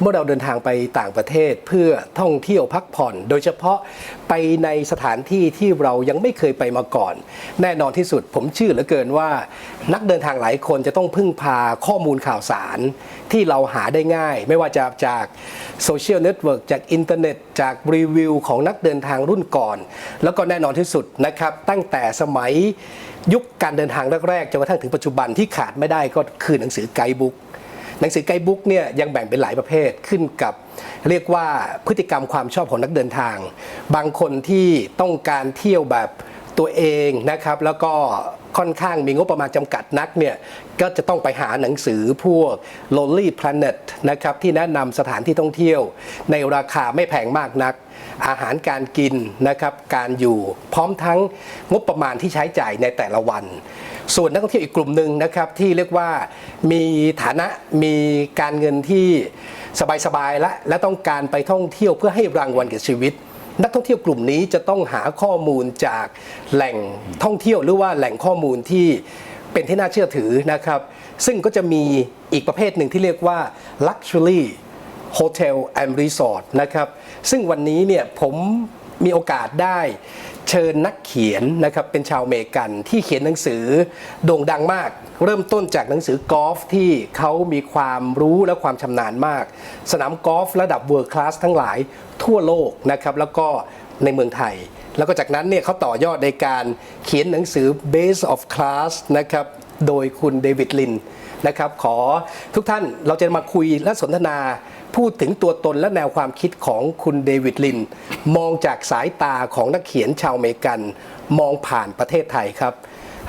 เมื่อเราเดินทางไปต่างประเทศเพื่อท่องเที่ยวพักผ่อนโดยเฉพาะไปในสถานที่ที่เรายังไม่เคยไปมาก่อนแน่นอนที่สุดผมเชื่อเหลือเกินว่านักเดินทางหลายคนจะต้องพึ่งพาข้อมูลข่าวสารที่เราหาได้ง่ายไม่ว่าจะจากโซเชียลเน็ตเวิร์กจากอินเทอร์เน็ตจากรีวิวของนักเดินทางรุ่นก่อนแล้วก็แน่นอนที่สุดนะครับตั้งแต่สมัยยุคการเดินทางแรกๆจนกระทั่งถึงปัจจุบันที่ขาดไม่ได้ก็คือหนังสือไกด์บุ๊กหนังสือไกด์บุ๊กเนี่ยยังแบ่งเป็นหลายประเภทขึ้นกับเรียกว่าพฤติกรรมความชอบของนักเดินทางบางคนที่ต้องการเที่ยวแบบตัวเองนะครับแล้วก็ค่อนข้างมีงบประมาณจำกัดนักเนี่ยก็จะต้องไปหาหนังสือพวก Lonely Planet นะครับที่แนะนำสถานที่ท่องเที่ยวในราคาไม่แพงมากนักอาหารการกินนะครับการอยู่พร้อมทั้งงบประมาณที่ใช้จ่ายในแต่ละวันส่วนนักท่องเที่ยวอีกกลุ่มหนึ่งนะครับที่เรียกว่ามีฐานะมีการเงินที่สบายๆและต้องการไปท่องเที่ยวเพื่อให้รางวัลกับชีวิตนักท่องเที่ยวกลุ่มนี้จะต้องหาข้อมูลจากแหล่งท่องเที่ยวหรือว่าแหล่งข้อมูลที่เป็นที่น่าเชื่อถือนะครับซึ่งก็จะมีอีกประเภทหนึ่งที่เรียกว่า Luxury Hotel and Resort นะครับซึ่งวันนี้เนี่ยผมมีโอกาสได้เชิญนักเขียนนะครับเป็นชาวอเมริกันที่เขียนหนังสือโด่งดังมากเริ่มต้นจากหนังสือกอล์ฟที่เขามีความรู้และความชำนาญมากสนามกอล์ฟระดับ World Class ทั้งหลายทั่วโลกนะครับแล้วก็ในเมืองไทยแล้วก็จากนั้นเนี่ยเขาต่อยอดในการเขียนหนังสือ Base of Class นะครับโดยคุณเดวิดลินนะครับขอทุกท่านเราจะมาคุยและสนทนาพูดถึงตัวตนและแนวความคิดของคุณเดวิดลินมองจากสายตาของนักเขียนชาวอเมริกันมองผ่านประเทศไทยครับ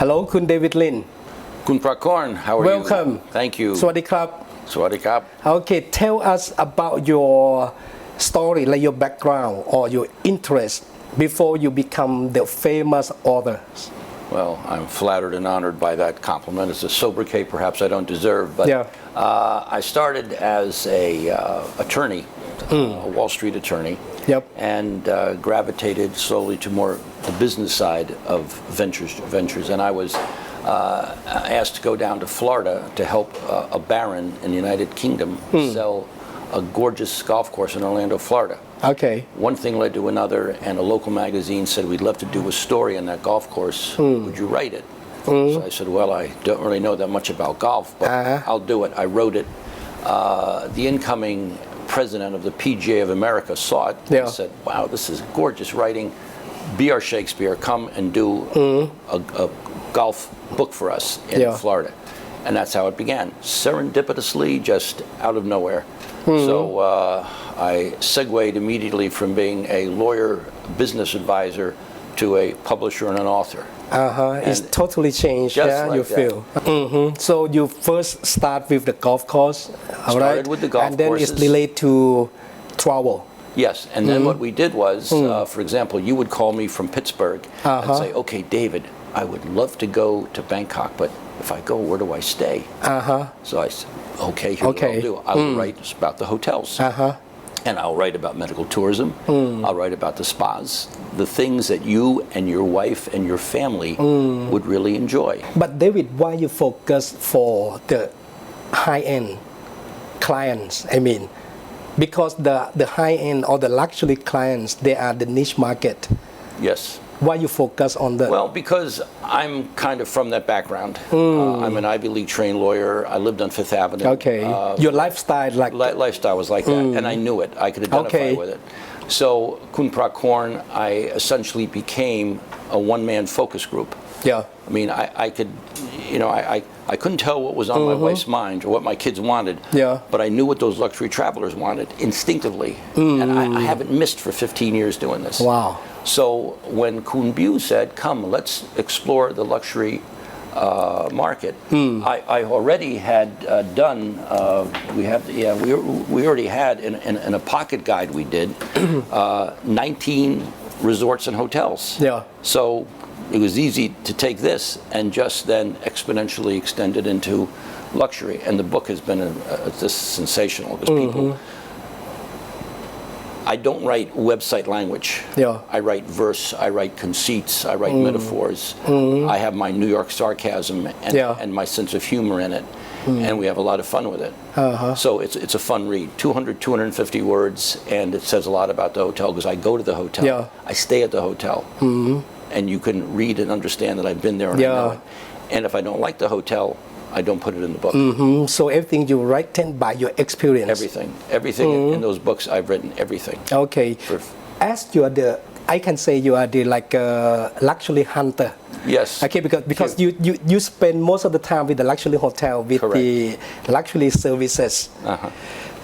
ฮัลโหลคุณเดวิดลินคุณปรากร how are Welcome. you Thank you สวัสดีครับ สวัสดีครับ Okay tell us about your story like your background or your interest before you become the famous author Well, I'm flattered and honored by that compliment. It's a sobriquet perhaps I don't deserve, but yeah. I started as a attorney, a Wall Street attorney, yep. and gravitated slowly to more the business side of ventures. And I was asked to go down to Florida to help a baron in the United Kingdom sell a gorgeous golf course in Orlando, Florida. Okay. One thing led to another, and a local magazine said, we'd love to do a story on that golf course. Would you write it? So I said, well, I don't really know that much about golf, but I'll do it. I wrote it. The incoming president of the PGA of America saw it and said, wow, this is gorgeous writing. Be our Shakespeare. Come and do a golf book for us in Florida. And that's how it began. Serendipitously, just out of nowhere. So I segued immediately from being a lawyer, business advisor, to a publisher and an author. It's totally changed. Just yeah, like you feel. So you first start with the golf course, all right? Started with the golf and then courses. it's related to travel. Yes, and then what we did was, for example, you would call me from Pittsburgh and say, okay, David, I would love to go to Bangkok, but if I go, where do I stay? So I said, okay, here's what I'll do. I will write about the hotels. And I'll write about medical tourism. I'll write about the spas, the things that you and your wife and your family would really enjoy. But David, why you focus for the high-end clients? I mean, because the high-end or the luxury clients, they are the niche market. Yes. Why you focus on that? Well, because I'm kind of from that background. I'm an Ivy League trained lawyer. I lived on Fifth Avenue. Okay. Your lifestyle like lifestyle was like that, and I knew it. I could identify with it. So, Kun Prakorn, I essentially became a one-man focus group. Yeah. I mean, I could, you know, I couldn't tell what was on my wife's mind or what my kids wanted. Yeah. But I knew what those luxury travelers wanted instinctively, and I haven't missed for 15 years doing this. Wow. So when Kun Bu said, come, let's explore the luxury market, I already had done, we already had in a pocket guide we did, 19 resorts and hotels. Yeah. So it was easy to take this and just then exponentially extend it into luxury. And the book has been just sensational because people, I don't write website language. Yeah. I write verse, I write conceits, I write metaphors. I have my New York sarcasm and my sense of humor in it. and we have a lot of fun with it. So it's a fun read. 200, 250 words, and it says a lot about the hotel because I go to the hotel. I stay at the hotel, and you can read and understand that I've been there and I know it. And if I don't like the hotel, I don't put it in the book. So everything you write by your experience. Everything in those books I've written everything. Okay. As you are I can say you are the like luxury hunter. Yes. Okay, because you spend most of the time with the luxury hotel with the luxury services.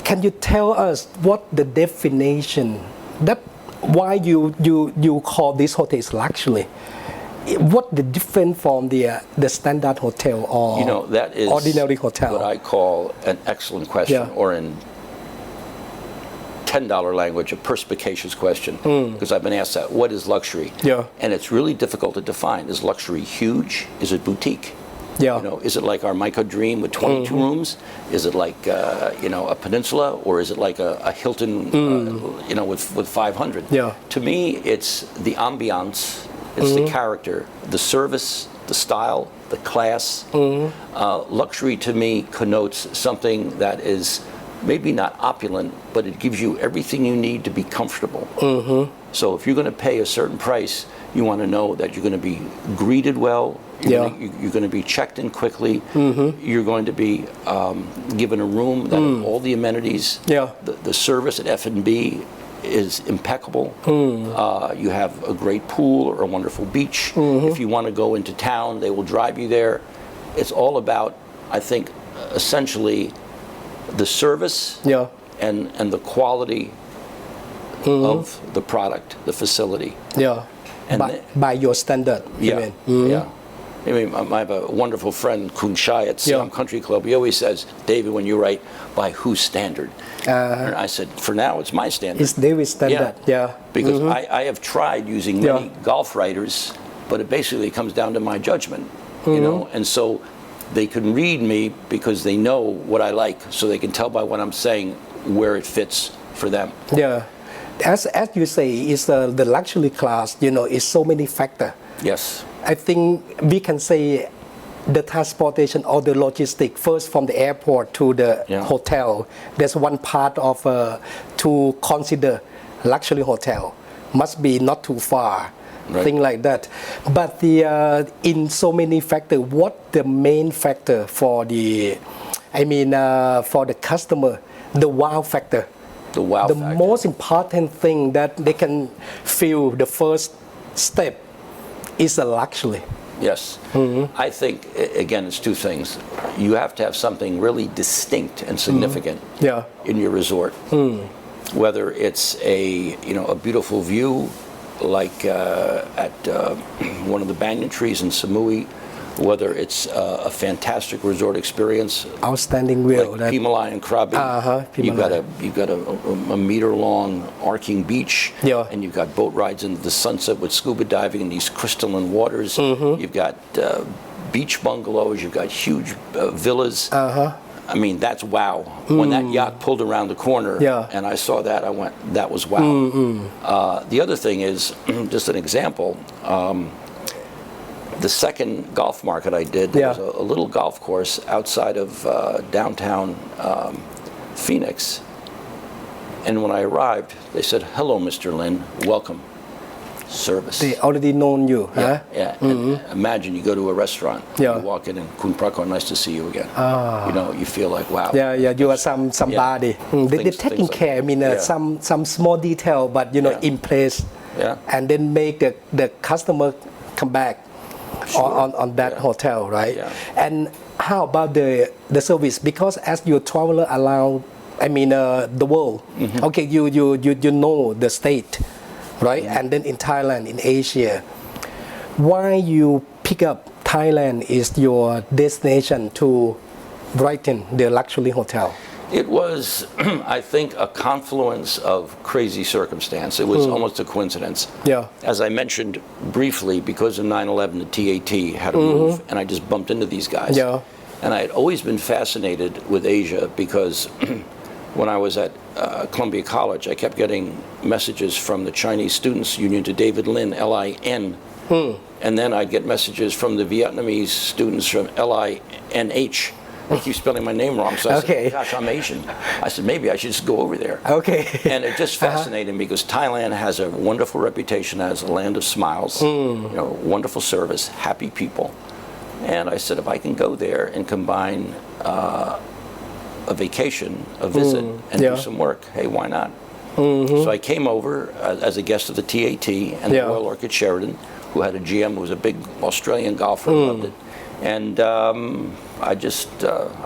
Can you tell us what the definition that why you call this hotel is luxury? What the difference from the standard hotel or that is ordinary hotel? What I call an excellent question, or in $10 language, a perspicacious question, because I've been asked that. What is luxury? And it's really difficult to define. Is luxury huge? Is it boutique? Is it like our Mica Dream with 22 rooms? Is it like a Peninsula, or is it like a Hilton, with 500? To me, it's the ambiance, it's the character, the service, the style, the class. Luxury to me connotes something that is maybe not opulent, but it gives you everything you need to be comfortable. So if you're going to pay a certain price, you want to know that you're going to be greeted well, you're going to be checked in quickly, you're going to be given a room that has all the amenities, the service at F&B is impeccable, you have a great pool or a wonderful beach. If you want to go into town, they will drive you there. It's all about, I think, essentially the service and the quality of the product, the facility. And by your standard. I mean, I have a wonderful friend, Kun Shai at Siam Country Club. He always says, David, when you write, by whose standard? And I said, for now, it's my standard. It's David's standard, Because I have tried using many golf writers, but it basically comes down to my judgment, and so they can read me because they know what I like, so they can tell by what I'm saying where it fits for them. As you say, it's the luxury class, is so many factors. Yes. I think we can say the transportation or the logistics, first from the airport to the hotel, there's one part of to consider luxury hotel. Must be not too far. Thing like that, but in so many factors, what the main factor for for the customer, the wow factor, the most important thing that they can feel the first step is a luxury. Yes, I think again it's two things. You have to have something really distinct and significant in your resort, whether it's a beautiful view, like at one of the banyan trees in Samui, whether it's a fantastic resort experience, outstanding view, like Pimalai and Krabi. You've got a meter-long arcing beach, and you've got boat rides into the sunset with scuba diving in these crystalline waters. You've got beach bungalows. You've got huge villas. I mean, that's wow. When that yacht pulled around the corner and I saw that, I went, that was wow. The other thing is, just an example, the second golf market I did, there was a little golf course outside of downtown Phoenix. And when I arrived, they said, hello, Mr. Lihn, welcome. Service. They already known you, huh? And imagine you go to a restaurant, you walk in and Kun Prako, nice to see you again. You feel like wow. You are somebody. They're taking care. I mean, some small detail, but in place, and then make the customer come back on that hotel, right? And how about the service? Because as you travel around, the world. Okay, you know the state. Right, and then in Thailand, in Asia, why you pick up Thailand is your destination to brighten the luxury hotel? It was, I think, a confluence of crazy circumstance. It was almost a coincidence. As I mentioned briefly, because of 9/11, the TAT had to move, and I just bumped into these guys. And I had always been fascinated with Asia because when I was at Columbia College, I kept getting messages from the Chinese Students Union to David Lihn, L-I-N. And then I'd get messages from the Vietnamese students from L-I-N-H. They keep spelling my name wrong. So I Okay. said, gosh, I'm Asian. I said, maybe I should just go over there. Okay. And it just fascinated me because Thailand has a wonderful reputation as a land of smiles, wonderful service, happy people. And I said, if I can go there and combine a vacation, a visit, and do some work, hey, why not? So I came over as a guest of the TAT and the Royal Orchid Sheraton, who had a GM who was a big Australian golfer and loved it. And I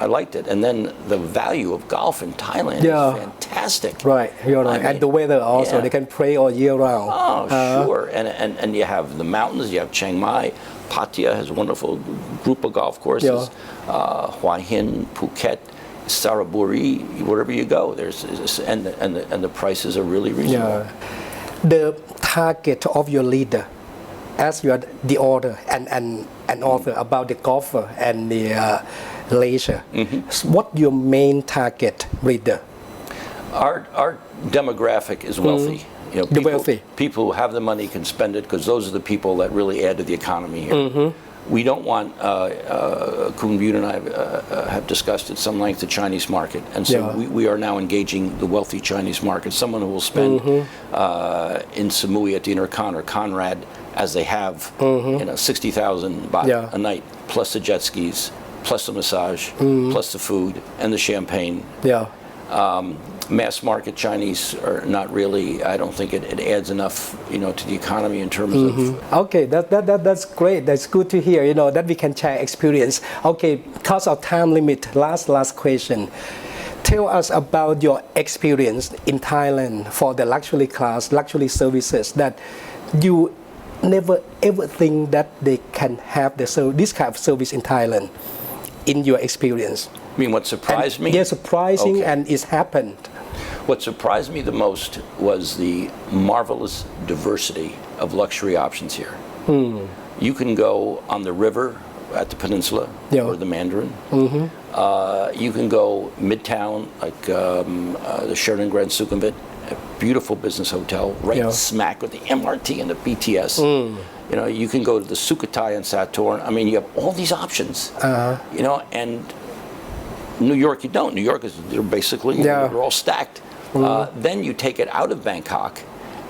liked it. And then the value of golf in Thailand is fantastic. Right, you're right. And the weather also, they can play all year round. Oh, sure. And you have the mountains, you have Chiang Mai. Pattaya has a wonderful group of golf courses. Hua Hin, Phuket, Saraburi, wherever you go, and the prices are really reasonable. The target of your leader, as you are the author and author about the golfer and the leisure, what your main target reader? Our demographic is wealthy. People who have the money can spend it because those are the people that really add to the economy here. We don't want, Kun Butte and I have discussed at some length the Chinese market. And so we are now engaging the wealthy Chinese market, someone who will spend in Samui at the Intercon or Conrad, as they have, 60,000 baht a night, plus the jet skis, plus the massage, plus the food and the champagne. Mass market Chinese are not really, I don't think it adds enough, to the economy in terms of... Okay, that's great. That's good to hear, that we can share experience. Okay, because of time limit, last question. Tell us about your experience in Thailand for the luxury class, luxury services that you never ever think that they can have this kind of service in Thailand in your experience. I mean, what surprised me? Yes, surprising, and it's happened. What surprised me the most was the marvelous diversity of luxury options here. You can go on the river at the peninsula or the Mandarin. You can go midtown, like the Sheraton Grand Sukhumvit, a beautiful business hotel, right smack with the MRT and the BTS. You can go to the Sukhothai and Saturn. I mean, you have all these options. And New York, you don't. New York they're basically, they're all stacked. Then you take it out of Bangkok,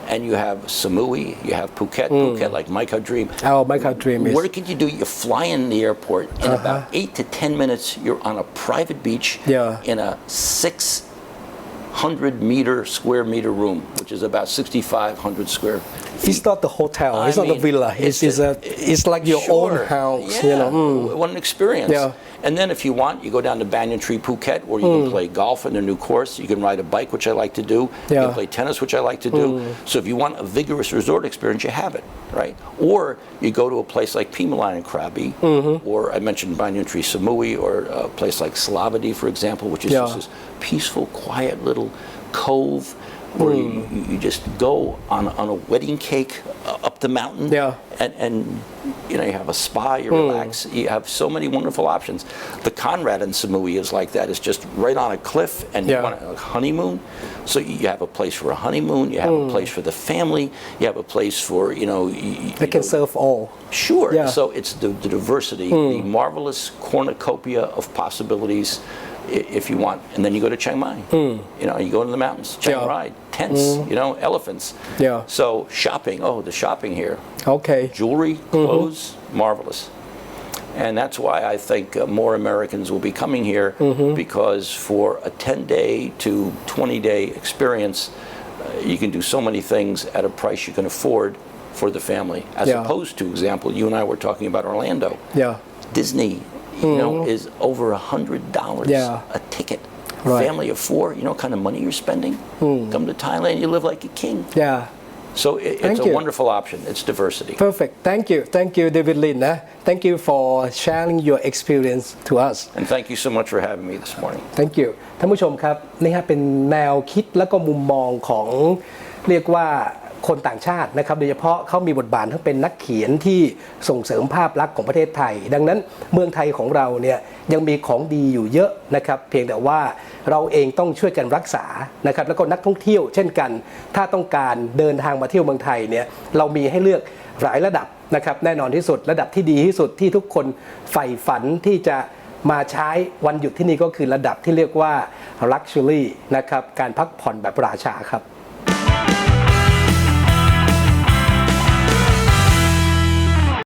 and you have Samui, you have Phuket, like Micah Dream. Oh, Micah Dream is... What can you do? You fly in the airport, in about 8 to 10 minutes, you're on a private beach in a 600 square meter room, which is about 6,500 square feet. It's not the hotel, it's not the villa, it's like your own house. What an experience. And then if you want, you go down to Banyan Tree Phuket, where you can play golf in their new course. You can ride a bike, which I like to do. You can play tennis, which I like to do. So if you want a vigorous resort experience, you have it, right? Or you go to a place like Pimalai and Krabi, or I mentioned Banyan Tree Samui, or a place like Salavadi, for example, which is just this peaceful, quiet little cove where you just go on a wedding cake up the mountain, and you have a spa, you relax. You have so many wonderful options. The Conrad in Samui is like that. It's just right on a cliff, and you want a honeymoon. So you have a place for a honeymoon. You have a place for the family. You have a place for They can serve all. Sure. So it's the diversity, the marvelous cornucopia of possibilities. If you want, and then you go to Chiang Mai. You go into the mountains, Chiang Rai, tents, elephants. So shopping, the shopping here. Okay. Jewelry, clothes, marvelous. And that's why I think more Americans will be coming here, because for a 10-day to 20-day experience, you can do so many things at a price you can afford for the family. As opposed to, example, you and I were talking about Orlando. Disney. Is over $100 a ticket. Family of 4, what kind of money you're spending? Come to Thailand, you live like a king. So it's a wonderful option. It's diversity. Perfect. Thank you, David Lihn. Thank you for sharing your experience to us. And thank you so much for having me this morning. Thank you. ท่านผู้ชมครับนี่ฮะเป็นแนวคิดและก็มุมมองของเรียกว่าคนต่างชาตินะครับโดยเฉพาะเขามีบทบาททั้งเป็นนักเขียนที่ส่งเสริมภาพลักษณ์ของประเทศไทยดังนั้นเมืองไทยของเราเนี่ยยังมีของดีอยู่เยอะนะครับเพียงแต่ว่าเราเองต้องช่วยกันรักษานะครับแล้วก็นักท่องเที่ยวเช่นกันถ้าต้องการเดินทางมาเที่ยวเมืองไทยเนี่ยเรามีให้เลือกหลายระดับนะครับแน่นอนที่สุดระดับที่ดีที่สุดที่ทุกคนใฝ่ฝันที่จะ มาใช้วันหยุดที่นี่ก็คือระดับที่เรียกว่า luxury นะครับการพักผ่อนแบบราชาครับ